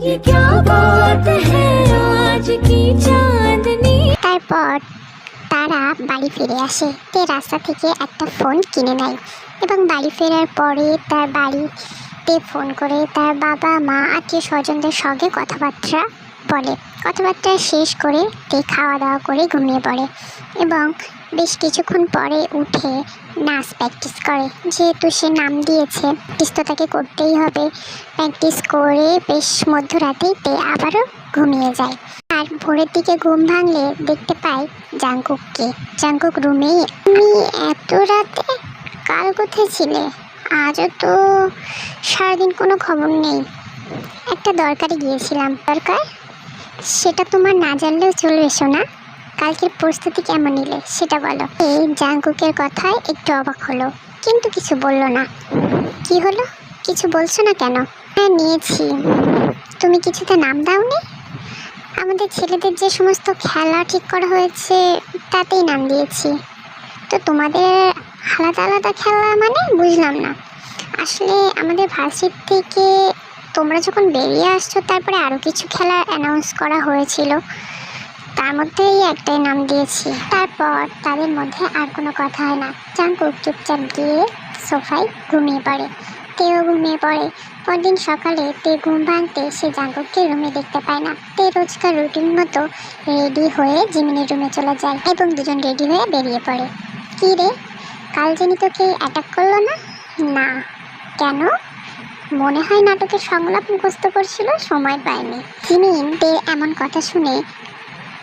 ये क्या बात है आज की चांदनी। তারপর তারা বাড়ি ফিরে আসে। তে রাস্তা থেকে একটা ফোন কিনে নেয় এবং বাড়ি ফেরার পরে তার বাড়িতে ফোন করে তার বাবা মা আত্মীয় স্বজনদের সঙ্গে কথাবার্তা বলে। কথাবার্তা শেষ করে তে খাওয়া দাওয়া করে ঘুমিয়ে পড়ে এবং বেশ কিছুক্ষণ পরে উঠে নাচ প্র্যাকটিস করে। যেহেতু সে নাম দিয়েছে, প্র্যাকটিস তো তাকে করতেই হবে। প্র্যাকটিস করে বেশ মধ্যরাতেই তে আবারও ঘুমিয়ে যায়। আর ভোরের দিকে ঘুম ভাঙলে দেখতে পায় জাংকুককে। জাংকুক রুমে, তুমি এত রাতে কাল কোথায় ছিলে? আজও তো সারাদিন কোনো খবর নেই। একটা দরকারে গিয়েছিলাম। দরকার? সেটা তোমার না জানলেও চলবে শোনা। কালকের প্রস্তুতি কেমন নিলে সেটা বলো। এই জাংকুকের কথায় একটু অবাক হলো, কিন্তু কিছু বলল না। কি হলো, কিছু বলছো না কেন? হ্যাঁ নিয়েছি। তুমি কিছুতে নাম দাওনি? আমাদের ছেলেদের যে সমস্ত খেলা ঠিক করা হয়েছে তাতেই নাম দিয়েছি। তো তোমাদের আলাদা আলাদা খেলা মানে বুঝলাম না। আসলে আমাদের ভার্সিটি থেকে তোমরা যখন বেরিয়ে আসছো তারপরে আরও কিছু খেলা অ্যানাউন্স করা হয়েছিল, তার মধ্যেই একটাই নাম দিয়েছি। তারপর তাদের মধ্যে আর কোনো কথা হয় না। জাংকুক চুপচাপ গিয়ে সোফায় ঘুমিয়ে পড়ে। তেও ঘুমিয়ে পড়ে। পরদিন সকালে তে ঘুম ভাঙতে সে জাংকুককে রুমে দেখতে পায় না। তে রোজকার রুটিন মতো রেডি হয়ে জিমিনের রুমে চলে যায় এবং দুজন রেডি হয়ে বেরিয়ে পড়ে। কী রে, কাল জানি তোকে অ্যাটাক করলো না? না। কেন? মনে হয় নাটকের সংলাপ মুখস্থ করছিল, সময় পায়নি। জিমিন তের এমন কথা শুনে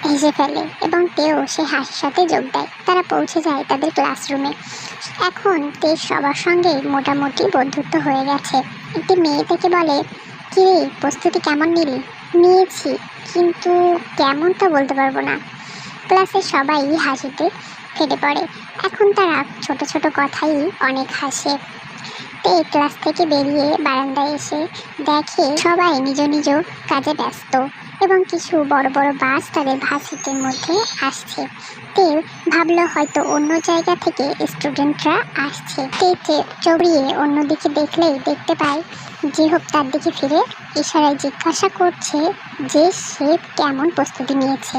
হেসে ফেলে এবং তেও সে হাসির সাথে যোগ দেয়। তারা পৌঁছে যায় তাদের ক্লাসরুমে। এখন তে সবার সঙ্গে মোটামুটি বন্ধুত্ব হয়ে গেছে। একটি মেয়ে থেকে বলে, কি রে, প্রস্তুতি কেমন নিলি? নিয়েছি, কিন্তু কেমন তা বলতে পারবো না। ক্লাসের সবাই হাসিতে ফেটে পড়ে। এখন তারা ছোট ছোট কথাই অনেক হাসে। তে ক্লাস থেকে বেরিয়ে বারান্দায় এসে দেখে সবাই নিজ নিজ কাজে ব্যস্ত এবং কিছু বড় বড় বাস তাদের ভার্সিটির মধ্যে আসছে। তে ভাবলো হয়তো অন্য জায়গা থেকে স্টুডেন্টরা আসছে। তে চড়িয়ে অন্যদিকে দেখলেই দেখতে পায় জিহোপ তার দিকে ফিরে ইশারায় জিজ্ঞাসা করছে যে সে কেমন প্রস্তুতি নিয়েছে।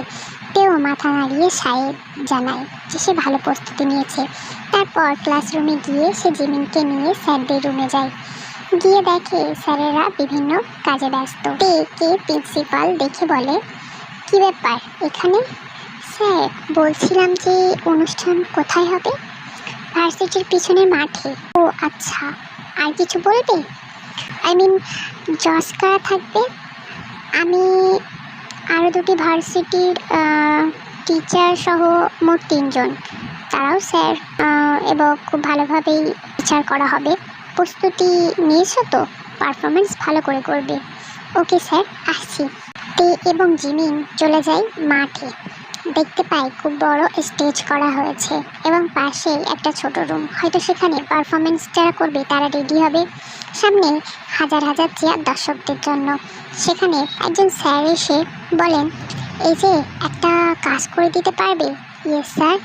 তেও মাথা নাড়িয়ে সাহেব জানায় যে সে ভালো প্রস্তুতি নিয়েছে। তারপর ক্লাসরুমে গিয়ে সে জিমিনকে নিয়ে স্যারদের রুমে যায়। গিয়ে দেখে স্যারেরা বিভিন্ন কাজে ব্যস্ত। কে প্রিন্সিপাল দেখে বলে, কি ব্যাপার এখানে? স্যার, বলছিলাম যে অনুষ্ঠান কোথায় হবে? ভার্সিটির পিছনের মাঠে। ও আচ্ছা, আর কিছু বলবে? জজ কারা থাকবে? আমি আরও দুটি ভার্সিটির টিচার সহ মোট 3 জন। তারাও স্যার, এবং খুব ভালোভাবেই বিচার করা হবে। প্রস্তুতি নিয়েছো তো? পারফরমেন্স ভালো করে করবে। ওকে স্যার, আসছি। তে এবং জিমিন চলে যায় মাঠে। দেখতে পাই খুব বড় স্টেজ করা হয়েছে এবং পাশে একটা ছোট রুম। হয়তো সেখানে পারফরমেন্স যারা করবে তারা রেডি হবে। সামনে হাজার হাজার চেয়ার দর্শকদের জন্য। সেখানে একজন স্যার এসে বলেন, এই যে একটা কাজ করে দিতে পারবে? Yes sir.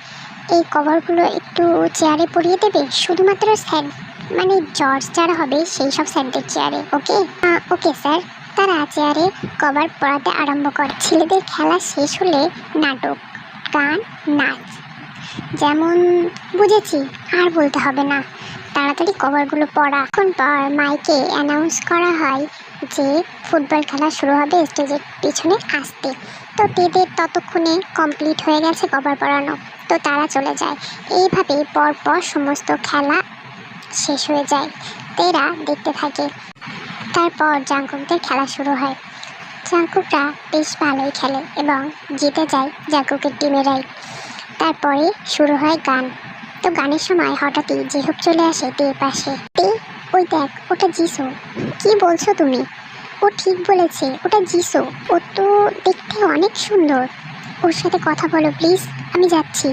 এই কভারগুলো একটু চেয়ারে পরিয়ে দেবে, শুধুমাত্র স্যার মানে জজ যারা হবে সেই সব স্যারদের চেয়ারে। ওকে? Okay sir. তারা চেয়ারে কভার পরাতে আরম্ভ করে। ছেলেদের খেলা শেষ হলে নাটক, গান, নাচ। যেমন বুঝেছি, আর বলতে হবে না, তাড়াতাড়ি কভারগুলো পরা। এখন পর মাইকে অ্যানাউন্স করা হয় যে ফুটবল খেলা শুরু হবে স্টেজের পিছনে আসতে। তো তেদের ততক্ষণে কমপ্লিট হয়ে গেছে কভার পরানো। তো তারা চলে যায়। এইভাবে পরপর সমস্ত খেলা শেষ হয়ে যায়। তেরা দেখতে থাকে। তারপর জাংকুকদের খেলা শুরু হয়। জাংকুকরা বেশ ভালোই খেলে এবং জিতে যায় জাংকুকের টিমেরাই। তারপরে শুরু হয় গান। তো গানের সময় হঠাৎই জিহোপ চলে আসে তের পাশে। তে, ওই দেখ, ওটা জিসু। কি বলছো তুমি? ও ঠিক বলেছে, ওটা জিসু। ও তো দেখতে অনেক সুন্দর। ওর সাথে কথা বলো প্লিজ, আমি যাচ্ছি।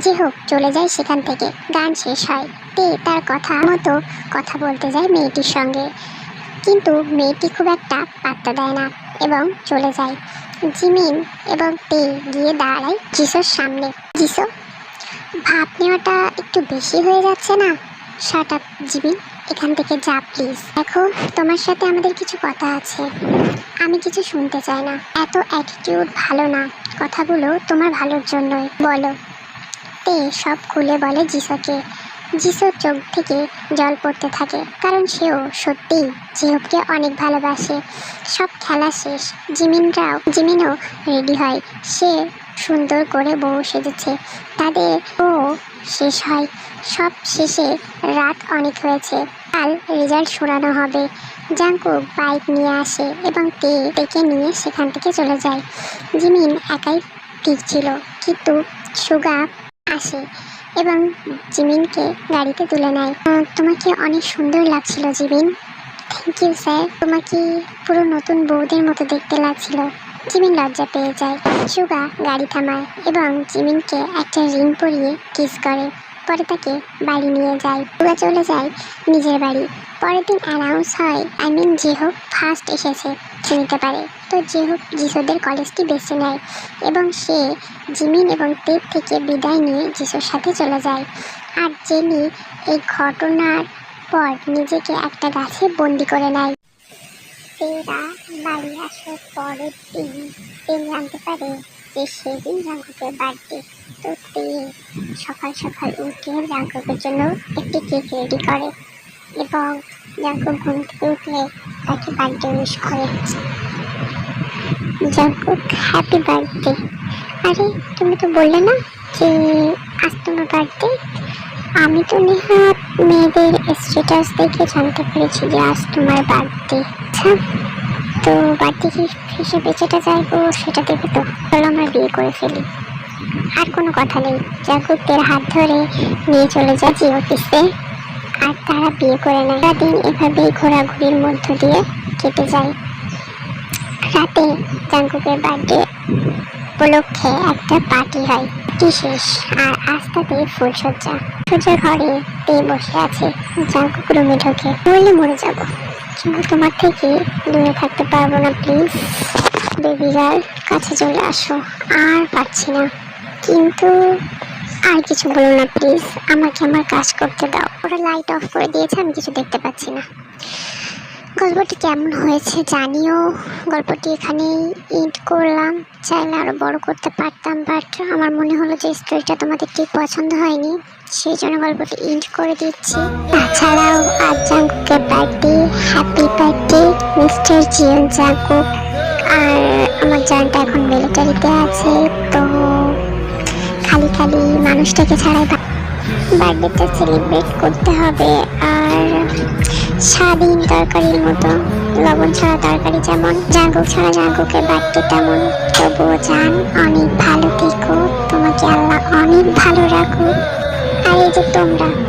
জিহোপ চলে যায় সেখান থেকে। গান শেষ হয়। তে তার কথা মতো কথা বলতে যায় মেয়েটির সঙ্গে, কিন্তু মেয়েটি খুব একটা পাত্তা দেয় না এবং চলে যায়। জিমিন এবং তে গিয়ে দাঁড়ায় জিসোর সামনে। জিসো, ভাব নেওয়াটা একটু বেশি হয়ে যাচ্ছে না? শাট আপ জিমিন, এখান থেকে যা প্লিজ। দেখো, তোমার সাথে আমাদের কিছু কথা আছে। আমি কিছু শুনতে চাই না। এত অ্যাটিটিউড ভালো না। কথাগুলো তোমার ভালোর জন্যই। বলো। তে সব খুলে বলে জিসোকে। জিসোর চোখ থেকে জল পড়তে থাকে, কারণ সেও সত্যিই জিহোপকে অনেক ভালোবাসে। সব খেলা শেষ, জিমিনও রেডি হয়। সে সুন্দর করে বউ সেজেছে। তাদের শেষ হয়। সব শেষে রাত অনেক হয়েছে। কাল রেজাল্ট শোনানো হবে। জাংকুক বাইক নিয়ে আসে এবং তেকে নিয়ে সেখান থেকে চলে যায়। জিমিন একাই ঠিক ছিল, কিন্তু সুগা আসে এবং জিমিনকে গাড়িতে তুলে নেয়। তোমাকে অনেক সুন্দর লাগছিল জিমিন। Thank you sir. তোমাকে পুরো নতুন বউদের মতো দেখতে লাগছিল। জিমিন লজ্জা পেয়ে যায়। সুগা গাড়ি থামায় এবং জিমিনকে একটা রিং পরিয়ে কিস করে। পরে তাকে বাড়ি নিয়ে যায়। সুগা চলে যায় নিজের বাড়ি। পরের দিন অ্যানাউন্স হয়, জিহোপ ফার্স্ট এসেছে চিনতে পারে। তো জিহোপ জিসোদের কলেজটি বেছে নেয় এবং সে জিমিন এবং তের থেকে বিদায় নিয়ে জিসোর সাথে চলে যায়। আর জেনি এই ঘটনার পর নিজেকে একটা গাছে বন্দি করে নেয়। তেরা বাড়ি আসার পরের দিন তে জানতে পারে যে সেদিন জাঙ্কুকের বার্থডে। তো তে সকাল সকাল উঠে জাঙ্কুকের জন্য একটি কেক রেডি করে এবং জাঙ্কুক ঘুম থেকে উঠলে তাকে বার্থডে উইশ করে। Jungkook happy birthday. আরে তুমি তো বললে না যে আজ তোমার বার্থডে? আমি তো নেহাত মেয়েদের স্ট্যাটাস দেখে জানতে পেরেছি যে আজ তোমার বার্থডে। আচ্ছা, তো বার্থডে হিসেবে যেটা চাইবো সেটা দেবে তো? চলো আমরা বিয়ে করে ফেলি। আর কোনো কথা নেই। জাঙ্কুকের হাত ধরে নিয়ে চলে যায় জি অফিসে আর তারা বিয়ে করে নেয়। সারাদিন এভাবেই ঘোরাঘুরির মধ্য দিয়ে কেটে যায়। রাতে জাঙ্কুকের বার্থডে উপলক্ষে একটা পার্টি হয়। শেষ আর আস্তাতে ফুলসজ্জা। সূর্যের ঘরে তে বসে আছে। জাঙ্কুক রুমে ঢোকে। মরলে মরে যাবো, কিন্তু তোমার থেকে দূরে থাকতে পারবো না। প্লিজ বেবি গার্ল, কাছে চলে আসো। আর পারছি না, কিন্তু আর কিছু বলো না প্লিজ। আমাকে আমার কাজ করতে দাও। ওরা লাইট অফ করে দিয়েছে, আমি কিছু দেখতে পাচ্ছি না। গল্পটি কেমন হয়েছে জানিও। গল্পটি এখানেই এন্ড করলাম। চাইলে আরও বড় করতে পারতাম, বাট আমার মনে হলো যে স্টোরিটা তোমাদের ঠিক পছন্দ হয়নি, সেই জন্য গল্পটি এন্ড করে দিচ্ছি। তাছাড়াও আজ জাঙ্কুকের birthday. Happy birthday mister Jeon Jungkook. আর আমার জানটা এখন মিলিটারিতে আছে, তো খালি খালি মানুষটাকে ছাড়াই বার্থডেটা সেলিব্রেট করতে হবে। আর স্বাধীন তরকারির মতো লবণ ছাড়া তরকারি যেমন, জাঙ্কুক ছাড়া জাঙ্কুকের বার্থডে তেমন। তবুও জান, অনেক ভালো থেকো। তোমাকে আল্লাহ অনেক ভালো রাখুক। আর এই যে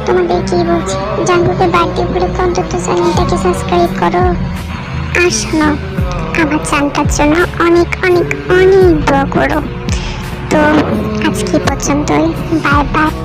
তোমাদের কি বলছি, জাঙ্কুকের বার্থডে উপলক্ষে অন্তত চ্যানেলটাকে সাবস্ক্রাইব করো। আর শোনো, আমার চ্যানেলটার জন্য অনেক অনেক অনেক দোয়া করো। তো আজকে পর্যন্তই। Bye bye.